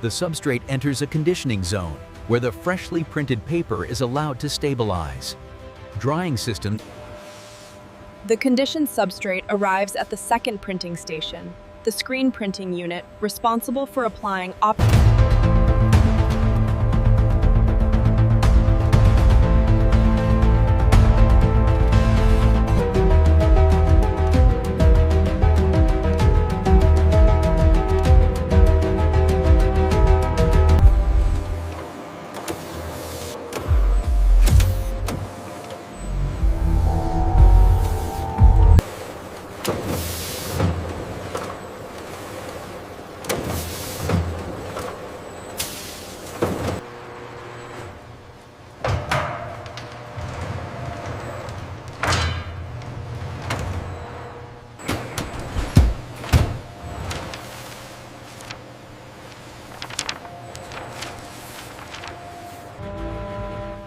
The substrate enters a conditioning zone, where the freshly printed paper is allowed to stabilize. Drying system. The conditioned substrate arrives at the second printing station, the screen printing unit, responsible for applying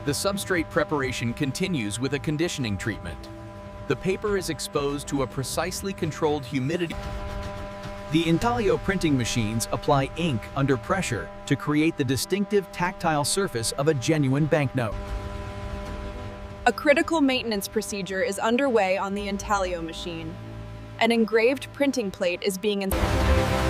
The substrate preparation continues with a conditioning treatment. The paper is exposed to a precisely controlled humidity. The intaglio printing machines apply ink under pressure to create the distinctive tactile surface of a genuine banknote. A critical maintenance procedure is underway on the intaglio machine. An engraved printing plate is being installed.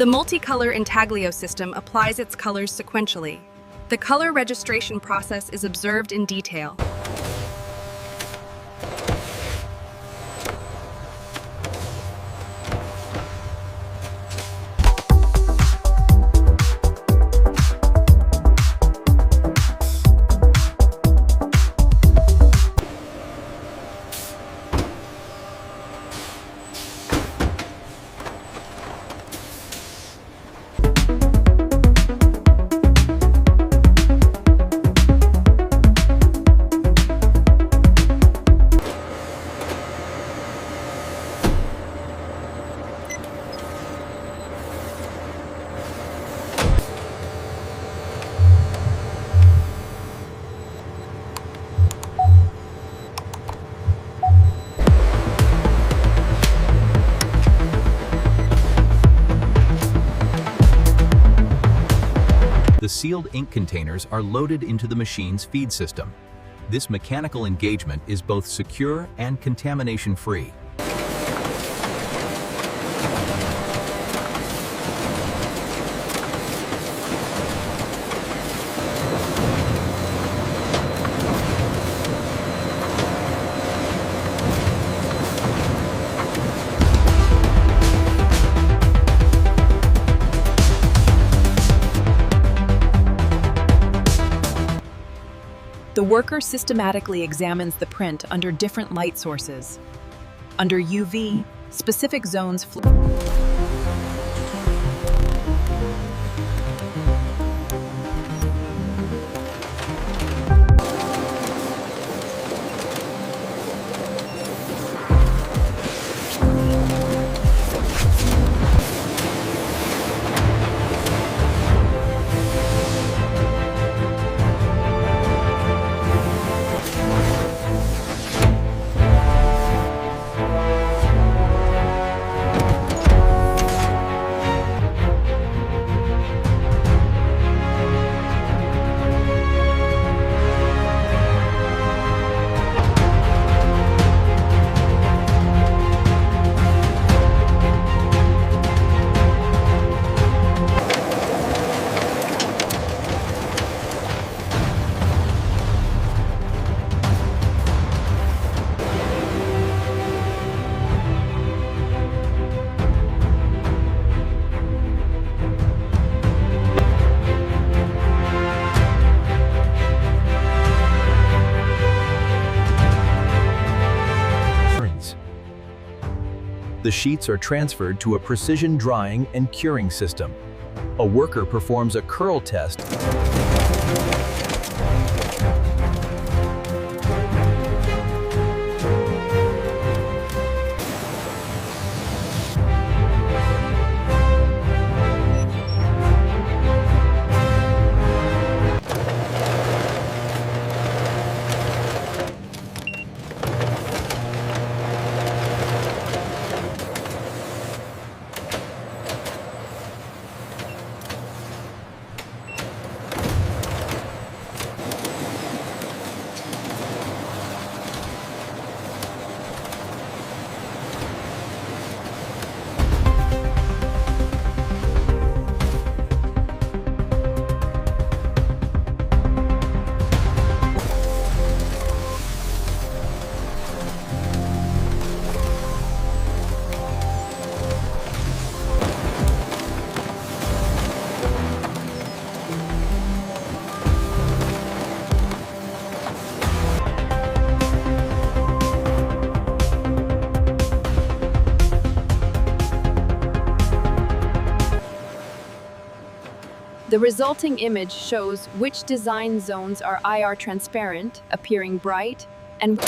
The multicolor intaglio system applies its colors sequentially. The color registration process is observed in detail. The sealed ink containers are loaded into the machine's feed system. This mechanical engagement is both secure and contamination-free. The worker systematically examines the print under different light sources. Under UV, specific zones flow. The sheets are transferred to a precision drying and curing system. A worker performs a curl test. The resulting image shows which design zones are IR transparent, appearing bright, and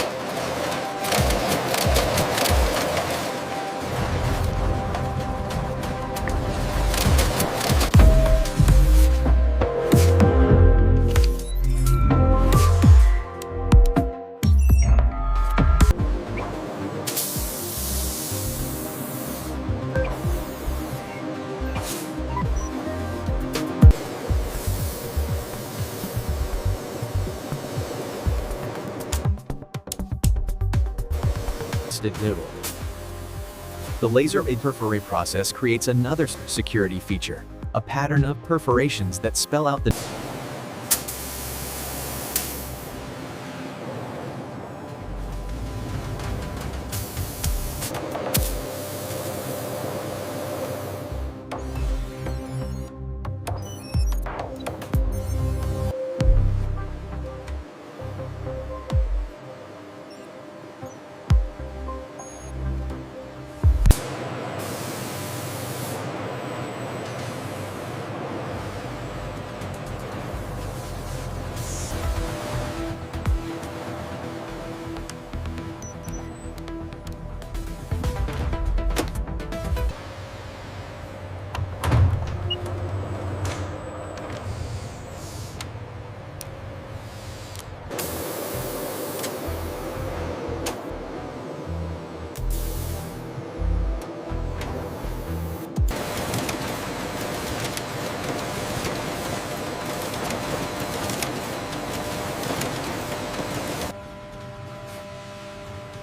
noodle. The laser perforate process creates another security feature, a pattern of perforations that spell out the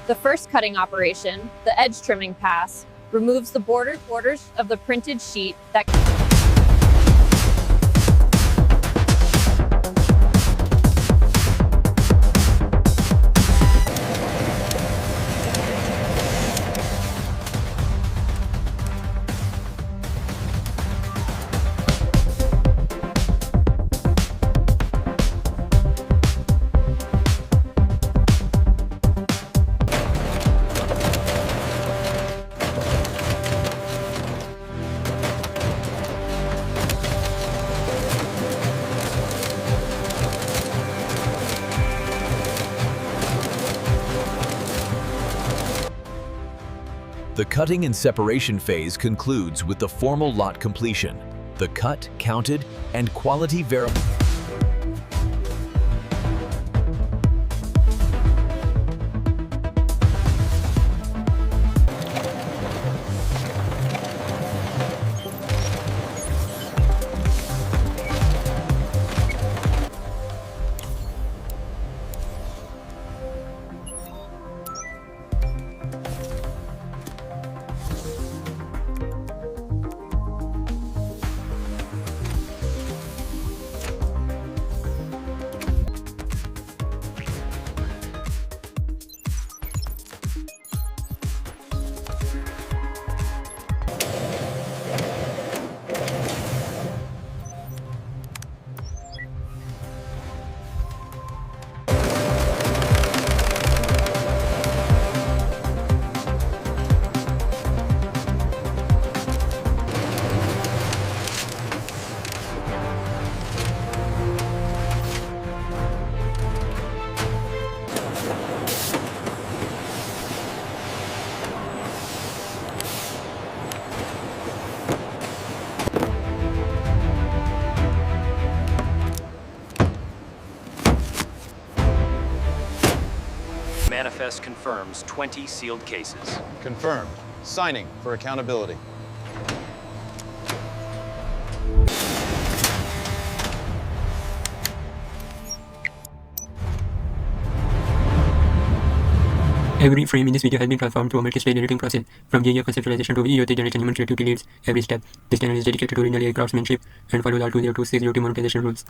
The first cutting operation, the edge trimming pass, removes the borders of the printed sheet that The cutting and separation phase concludes with the formal lot completion, the cut, counted, and quality verified. Manifest confirms 20 sealed cases. Confirmed. Signing for accountability. Every frame in this video has been transformed through a multi-stage editing process, from GIF conceptualization to EOT generation. Human creativity leads every step. This channel is dedicated to original craftsmanship and follows all 2026 monetization rules.